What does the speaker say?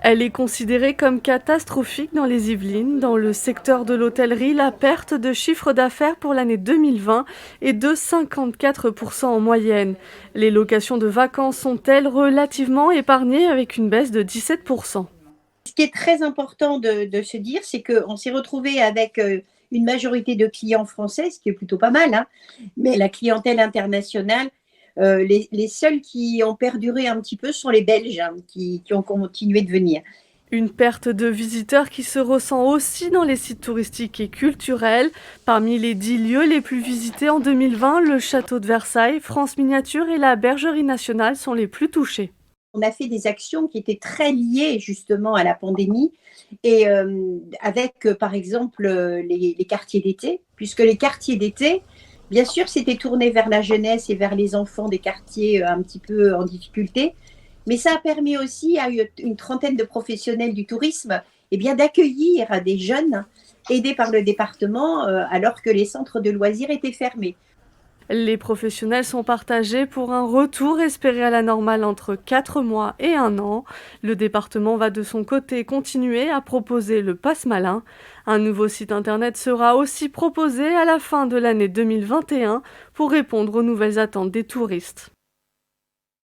Elle est considérée comme catastrophique dans les Yvelines. Dans le secteur de l'hôtellerie, la perte de chiffre d'affaires pour l'année 2020 est de 54% en moyenne. Les locations de vacances sont-elles relativement épargnées avec une baisse de 17%. Ce qui est très important de se dire, c'est qu'on s'est retrouvé avec une majorité de clients français, ce qui est plutôt pas mal, hein. Mais la clientèle internationale, les seuls qui ont perduré un petit peu sont les Belges, hein, qui ont continué de venir. Une perte de visiteurs qui se ressent aussi dans les sites touristiques et culturels. Parmi les 10 lieux les plus visités en 2020, le château de Versailles, France Miniature et la Bergerie nationale sont les plus touchés. On a fait des actions qui étaient très liées justement à la pandémie et avec, par exemple, les quartiers d'été, puisque les quartiers d'été, bien sûr, c'était tourné vers la jeunesse et vers les enfants des quartiers un petit peu en difficulté, mais ça a permis aussi à une trentaine de professionnels du tourisme eh bien, d'accueillir des jeunes aidés par le département alors que les centres de loisirs étaient fermés. Les professionnels sont partagés pour un retour espéré à la normale entre 4 mois et 1 an. Le département va de son côté continuer à proposer le pass malin. Un nouveau site internet sera aussi proposé à la fin de l'année 2021 pour répondre aux nouvelles attentes des touristes.